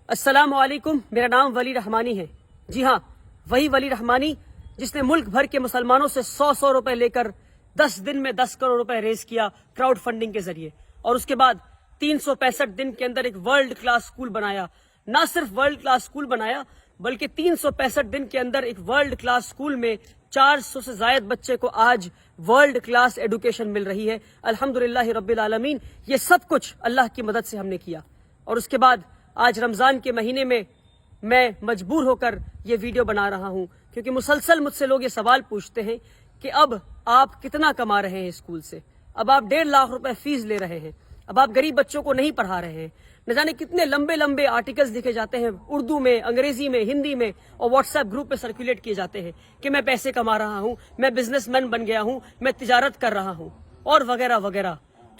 السلام علیکم، میرا نام ولی رحمانی ہے۔ جی ہاں، وہی ولی رحمانی جس نے ملک بھر کے مسلمانوں سے 100 روپے لے کر 10 دن میں 10 کروڑ روپے ریز کیا کراؤڈ فنڈنگ کے ذریعے، اور اس کے بعد 365 دن کے اندر ایک ورلڈ کلاس اسکول بنایا۔ نہ صرف ورلڈ کلاس اسکول بنایا بلکہ 365 دن کے اندر ایک ورلڈ کلاس اسکول میں 400 سے زائد بچے کو آج ورلڈ کلاس ایڈوکیشن مل رہی ہے۔ الحمدللہ رب العالمین، یہ سب کچھ اللہ کی مدد سے ہم نے کیا۔ اور اس کے بعد آج رمضان کے مہینے میں مجبور ہو کر یہ ویڈیو بنا رہا ہوں، کیونکہ مسلسل مجھ سے لوگ یہ سوال پوچھتے ہیں کہ اب آپ کتنا کما رہے ہیں اسکول سے، اب آپ 1.5 لاکھ روپے فیس لے رہے ہیں، اب آپ غریب بچوں کو نہیں پڑھا رہے ہیں۔ نہ جانے کتنے لمبے لمبے آرٹیکلز لکھے جاتے ہیں اردو میں، انگریزی میں، ہندی میں، اور واٹس ایپ گروپ پہ سرکولیٹ کیے جاتے ہیں کہ میں پیسے کما رہا ہوں، میں بزنس مین بن گیا ہوں، میں تجارت کر رہا ہوں، اور وغیرہ وغیرہ۔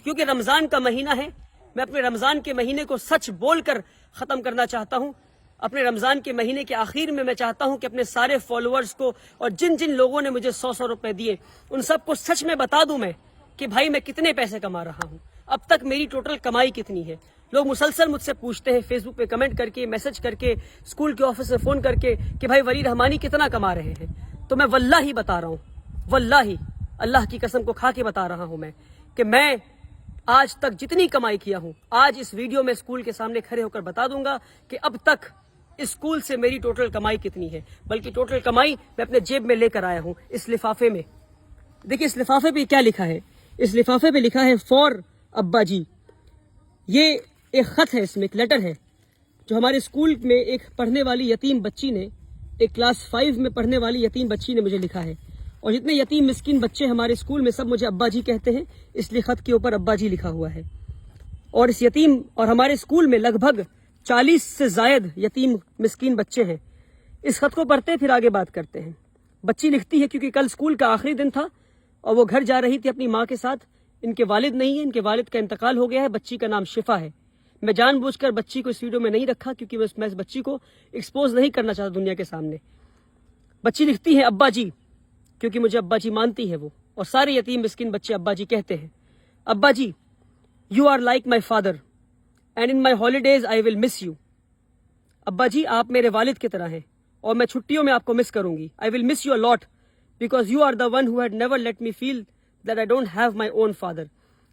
کیونکہ رمضان کا مہینہ ہے، میں اپنے رمضان کے مہینے کو سچ بول کر ختم کرنا چاہتا ہوں۔ اپنے رمضان کے مہینے کے آخر میں چاہتا ہوں کہ اپنے سارے فالوورز کو اور جن جن لوگوں نے مجھے 100 روپے دیے ان سب کو سچ میں بتا دوں میں کہ بھائی میں کتنے پیسے کما رہا ہوں، اب تک میری ٹوٹل کمائی کتنی ہے۔ لوگ مسلسل مجھ سے پوچھتے ہیں فیس بک پہ کمنٹ کر کے، میسج کر کے، اسکول کے آفس سے فون کر کے کہ بھائی ولی رحمانی کتنا کما رہے ہیں۔ تو میں واللہ بتا رہا ہوں، واللہ اللہ کی قسم کو کھا کے بتا رہا ہوں کہ میں آج تک جتنی کمائی کیا ہوں، آج اس ویڈیو میں اسکول کے سامنے کھڑے ہو کر بتا دوں گا کہ اب تک اسکول سے میری ٹوٹل کمائی کتنی ہے، بلکہ ٹوٹل کمائی میں اپنے جیب میں لے کر آیا ہوں اس لفافے میں۔ دیکھیں اس لفافے پہ کیا لکھا ہے، اس لفافے پہ لکھا ہے فار ابا جی۔ یہ ایک خط ہے، اس میں ایک لیٹر ہے جو ہمارے اسکول میں ایک پڑھنے والی یتیم بچی نے، ایک کلاس 5 میں پڑھنے والی یتیم بچی نے مجھے لکھا ہے، اور جتنے یتیم مسکین بچے ہمارے اسکول میں سب مجھے ابا جی کہتے ہیں، اس لیے خط کے اوپر ابا جی لکھا ہوا ہے۔ اور اس یتیم اور ہمارے اسکول میں لگ بھگ 40 سے زائد یتیم مسکین بچے ہیں۔ اس خط کو پڑھتے پھر آگے بات کرتے ہیں۔ بچی لکھتی ہے کیونکہ کل اسکول کا آخری دن تھا اور وہ گھر جا رہی تھی اپنی ماں کے ساتھ، ان کے والد نہیں ہیں، ان کے والد کا انتقال ہو گیا ہے۔ بچی کا نام شفا ہے۔ میں جان بوجھ کر بچی کو اس ویڈیو میں نہیں رکھا کیونکہ میں اس بچی کو ایکسپوز نہیں کرنا چاہتا دنیا کے سامنے۔ بچی لکھتی ہے ابا جی، کیونکہ مجھے ابا جی مانتی ہے وہ، اور سارے یتیم مسکین بچے ابا جی کہتے ہیں۔ ابا جی، you are like my father and in my holidays I will miss you. ابا جی آپ میرے والد کی طرح ہیں اور میں چھٹیوں میں آپ کو مس کروں گی۔ I will miss you a lot because you are the one who had never let me feel that I don't have my own father.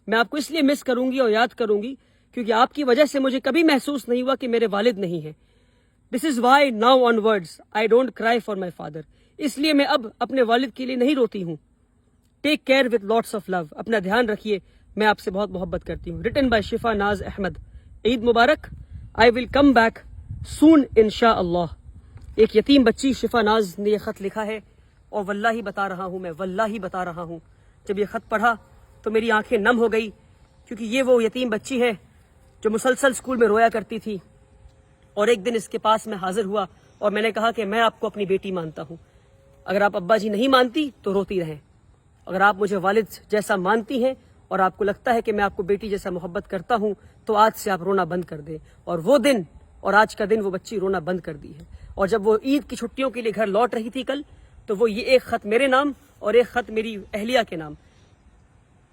میں آپ کو اس لیے مس کروں گی اور یاد کروں گی کیونکہ آپ کی وجہ سے مجھے کبھی محسوس نہیں ہوا کہ میرے والد نہیں ہیں۔ This is why now onwards I don't cry for my father. اس لیے میں اب اپنے والد کے لیے نہیں روتی ہوں۔ Take care with lots of love, اپنا دھیان رکھیے، میں آپ سے بہت محبت کرتی ہوں۔ ریٹن بائی شفا ناز احمد۔ عید مبارک۔ آئی ول کم بیک سون انشاء اللہ۔ ایک یتیم بچی شفا ناز نے یہ خط لکھا ہے، اور واللہ بتا رہا ہوں، میں واللہ بتا رہا ہوں، جب یہ خط پڑھا تو میری آنکھیں نم ہو گئی، کیونکہ یہ وہ یتیم بچی ہے جو مسلسل اسکول میں رویا کرتی تھی۔ اور ایک دن اس کے پاس میں حاضر ہوا اور میں نے کہا کہ میں آپ کو اپنی بیٹی مانتا ہوں، اگر آپ ابا جی نہیں مانتی تو روتی رہیں، اگر آپ مجھے والد جیسا مانتی ہیں اور آپ کو لگتا ہے کہ میں آپ کو بیٹی جیسا محبت کرتا ہوں تو آج سے آپ رونا بند کر دیں۔ اور وہ دن اور آج کا دن وہ بچی رونا بند کر دی ہے۔ اور جب وہ عید کی چھٹیوں کے لیے گھر لوٹ رہی تھی کل، تو وہ یہ ایک خط میرے نام اور ایک خط میری اہلیہ کے نام،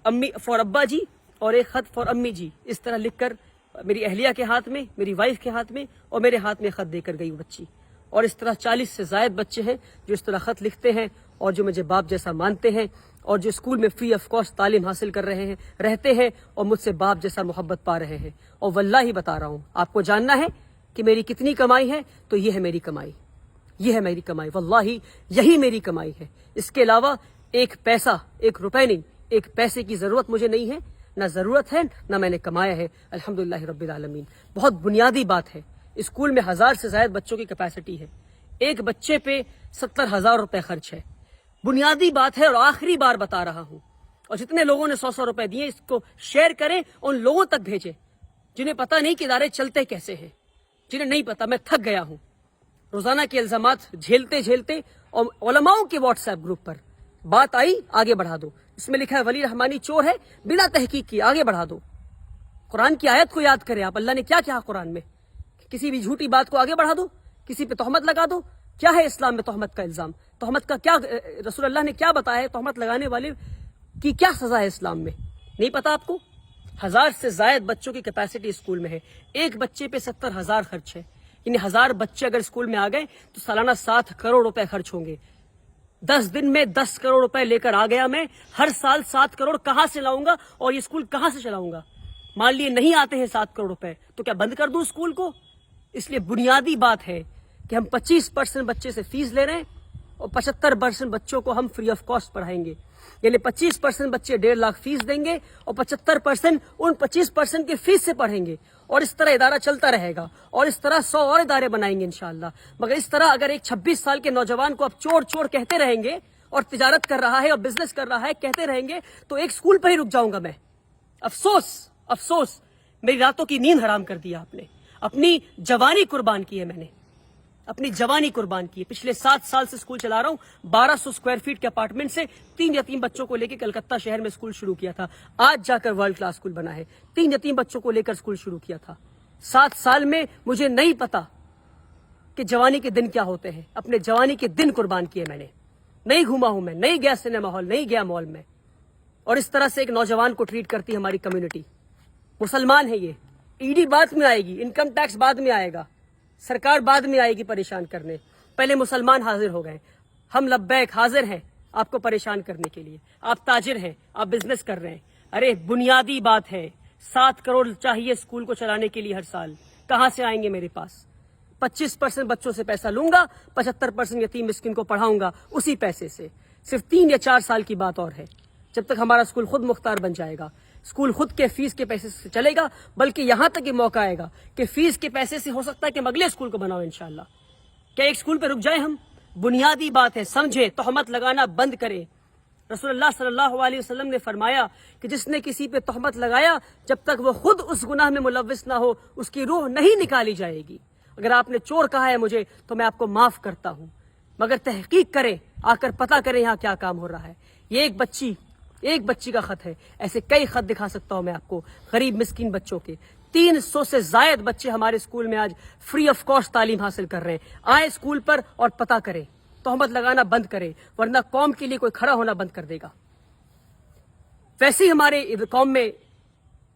امی فار ابا جی اور ایک خط فار امی جی، اس طرح لکھ کر میری اہلیہ کے ہاتھ میں، میری وائف کے ہاتھ میں اور میرے ہاتھ میں خط دے کر گئی وہ بچی۔ اور اس طرح 40 سے زائد بچے ہیں جو اس طرح خط لکھتے ہیں اور جو مجھے باپ جیسا مانتے ہیں اور جو اسکول میں فری آف کاسٹ تعلیم حاصل کر رہے ہیں، رہتے ہیں اور مجھ سے باپ جیسا محبت پا رہے ہیں۔ اور واللہ بتا رہا ہوں، آپ کو جاننا ہے کہ میری کتنی کمائی ہے تو یہ ہے میری کمائی، یہ ہے میری کمائی، واللہ یہی میری کمائی ہے۔ اس کے علاوہ ایک پیسہ، ایک روپے نہیں، ایک پیسے کی ضرورت مجھے نہیں ہے، نہ ضرورت ہے نہ میں نے کمایا ہے، الحمدللہ رب العالمین۔ بہت بنیادی بات ہے، اسکول میں 1000 سے زائد بچوں کی کیپیسٹی ہے، ایک بچے پہ 70,000 روپے خرچ ہے، بنیادی بات ہے۔ اور آخری بار بتا رہا ہوں، اور جتنے لوگوں نے 100 روپے دیے اس کو شیئر کریں، ان لوگوں تک بھیجیں جنہیں پتہ نہیں کہ ادارے چلتے کیسے ہیں، جنہیں نہیں پتہ۔ میں تھک گیا ہوں روزانہ کے الزامات جھیلتے جھیلتے، اور علماؤں کے واٹس ایپ گروپ پر بات آئی آگے بڑھا دو، اس میں لکھا ہے ولی رحمانی چور ہے، بنا تحقیق کی آگے بڑھا دو۔ قرآن کی آیت کو یاد کریں آپ، اللہ نے کیا کہا قرآن میں، کسی بھی جھوٹی بات کو آگے بڑھا دو، کسی پہ تہمت لگا دو۔ کیا ہے اسلام میں تہمت کا الزام؟ تہمت کا کیا رسول اللہ نے کیا بتایا ہے؟ تہمت لگانے والے کی کیا سزا ہے اسلام میں؟ نہیں پتا آپ کو؟ 1000 سے زائد بچوں کی کیپیسٹی اسکول میں ہے، ایک بچے پہ 70,000 خرچ ہے۔ یعنی 1000 بچے اگر اسکول میں آ گئے تو سالانہ 7 کروڑ روپے خرچ ہوں گے. 10 دن میں 10 کروڑ روپے لے کر آ گیا میں. ہر سال 7 کروڑ کہاں سے لاؤں گا اور یہ اسکول کہاں سے چلاؤں گا؟ مان لیے نہیں آتے ہیں 7 کروڑ روپے تو کیا بند کر دوں اسکول کو؟ اس لیے بنیادی بات ہے کہ ہم 25% بچے سے فیس لے رہے ہیں اور 75% بچوں کو ہم فری آف کاسٹ پڑھائیں گے. یعنی 25% بچے 1.5 لاکھ فیس دیں گے اور 75% ان 25% کے فیس سے پڑھیں گے. اور اس طرح ادارہ چلتا رہے گا اور اس طرح 100 اور ادارے بنائیں گے انشاءاللہ. مگر اس طرح اگر ایک 26 سال کے نوجوان کو اب چور چور کہتے رہیں گے اور تجارت کر رہا ہے اور بزنس کر رہا ہے کہتے رہیں گے تو ایک اسکول پہ ہی رک جاؤں گا میں. افسوس میری راتوں کی نیند حرام کر دیا آپ نے. اپنی جوانی قربان کی ہے میں نے, اپنی جوانی قربان کی ہے. پچھلے 7 سال سے اسکول چلا رہا ہوں. 1200 اسکوائر فیٹ کے اپارٹمنٹ سے 3 یتیم بچوں کو لے کے کلکتہ شہر میں اسکول شروع کیا تھا. آج جا کر ورلڈ کلاس اسکول بنا ہے. 3 یتیم بچوں کو لے کر اسکول شروع کیا تھا. 7 سال میں مجھے نہیں پتا کہ جوانی کے دن کیا ہوتے ہیں. اپنے جوانی کے دن قربان کیے میں نے. نہیں گھوما ہوں میں, نہیں گیا سنیما ہال, نہیں گیا مال میں. اور اس طرح سے ایک نوجوان کو ٹریٹ کرتی ہے ہماری کمیونٹی. مسلمان ہے یہ. ای ڈی بعد میں آئے گی, انکم ٹیکس بعد میں آئے گا, سرکار بعد میں آئے گی پریشان کرنے. پہلے مسلمان حاضر ہو گئے. ہم لبیک حاضر ہیں آپ کو پریشان کرنے کے لیے. آپ تاجر ہیں, آپ بزنس کر رہے ہیں. ارے بنیادی بات ہے 7 کروڑ چاہیے اسکول کو چلانے کے لیے ہر سال. کہاں سے آئیں گے میرے پاس؟ 25% بچوں سے پیسہ لوں گا, 75% یتیم مسکین کو پڑھاؤں گا اسی پیسے سے. صرف 3 یا 4 سال کی بات اور ہے جب تک ہمارا اسکول خود مختار بن جائے گا. اسکول خود کے فیس کے پیسے سے چلے گا, بلکہ یہاں تک یہ موقع آئے گا کہ فیس کے پیسے سے ہو سکتا ہے کہ ہم اگلے اسکول کو بناؤ انشاءاللہ. کیا ایک اسکول پہ رک جائیں ہم؟ بنیادی بات ہے, سمجھے, تہمت لگانا بند کریں. رسول اللہ صلی اللہ علیہ وسلم نے فرمایا کہ جس نے کسی پہ تہمت لگایا جب تک وہ خود اس گناہ میں ملوث نہ ہو اس کی روح نہیں نکالی جائے گی. اگر آپ نے چور کہا ہے مجھے تو میں آپ کو معاف کرتا ہوں, مگر تحقیق کریں, آ کر پتہ کریں یہاں کیا کام ہو رہا ہے. یہ ایک بچی کا خط ہے. ایسے کئی خط دکھا سکتا ہوں میں آپ کو غریب مسکین بچوں کے. 300 سے زائد بچے ہمارے اسکول میں آج فری آف کاسٹ تعلیم حاصل کر رہے ہیں. آئیں اسکول پر اور پتہ کریں, تہمت لگانا بند کریں, ورنہ قوم کے لیے کوئی کھڑا ہونا بند کر دے گا. ویسے ہی ہمارے قوم میں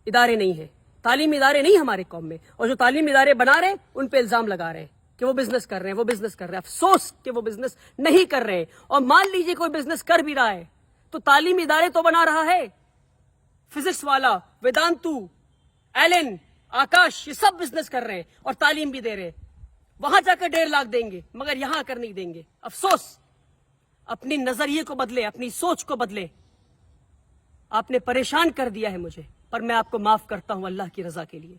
ادارے نہیں ہیں, تعلیمی ادارے نہیں ہمارے قوم میں, اور جو تعلیمی ادارے بنا رہے ہیں ان پہ الزام لگا رہے ہیں کہ وہ بزنس کر رہے ہیں. افسوس کہ وہ بزنس نہیں کر رہے ہیں. اور مان لیجئے کوئی بزنس کر بھی رہا ہے تو تعلیمی ادارے تو بنا رہا ہے. فزکس والا, ویدانتو, ایلن, آکاش, یہ سب بزنس کر رہے ہیں اور تعلیم بھی دے رہے ہیں. وہاں جا کر 1.5 لاکھ دیں گے مگر یہاں کر نہیں دیں گے. افسوس. اپنی نظریے کو بدلے, اپنی سوچ کو بدلے. آپ نے پریشان کر دیا ہے مجھے, پر میں آپ کو معاف کرتا ہوں اللہ کی رضا کے لیے.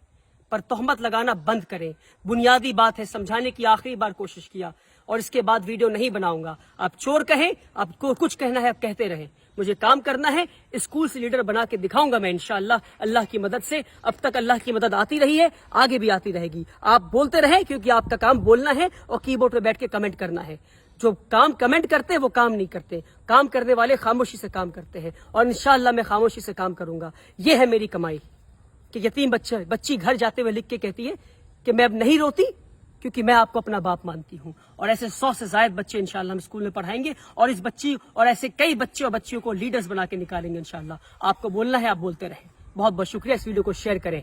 پر تہمت لگانا بند کریں. بنیادی بات ہے, سمجھانے کی آخری بار کوشش کیا اور اس کے بعد ویڈیو نہیں بناؤں گا. آپ چور کہیں, آپ کو کچھ کہنا ہے آپ کہتے رہیں, مجھے کام کرنا ہے. اسکول سے لیڈر بنا کے دکھاؤں گا میں انشاءاللہ اللہ کی مدد سے. اب تک اللہ کی مدد آتی رہی ہے, آگے بھی آتی رہے گی. آپ بولتے رہیں کیونکہ آپ کا کام بولنا ہے اور کی بورڈ پہ بیٹھ کے کمنٹ کرنا ہے. جو کام کمنٹ کرتے ہیں وہ کام نہیں کرتے. کام کرنے والے خاموشی سے کام کرتے ہیں, اور انشاءاللہ میں خاموشی سے کام کروں گا. یہ ہے میری کمائی کہ یتیم بچی گھر جاتے ہوئے لکھ کے کہتی ہے کہ میں اب نہیں روتی کیونکہ میں آپ کو اپنا باپ مانتی ہوں. اور ایسے 100 سے زائد بچے انشاءاللہ ہم اسکول میں پڑھائیں گے, اور اس بچی اور ایسے کئی بچے اور بچیوں کو لیڈرز بنا کے نکالیں گے انشاءاللہ. آپ کو بولنا ہے, آپ بولتے رہیں. بہت بہت شکریہ. اس ویڈیو کو شیئر کریں.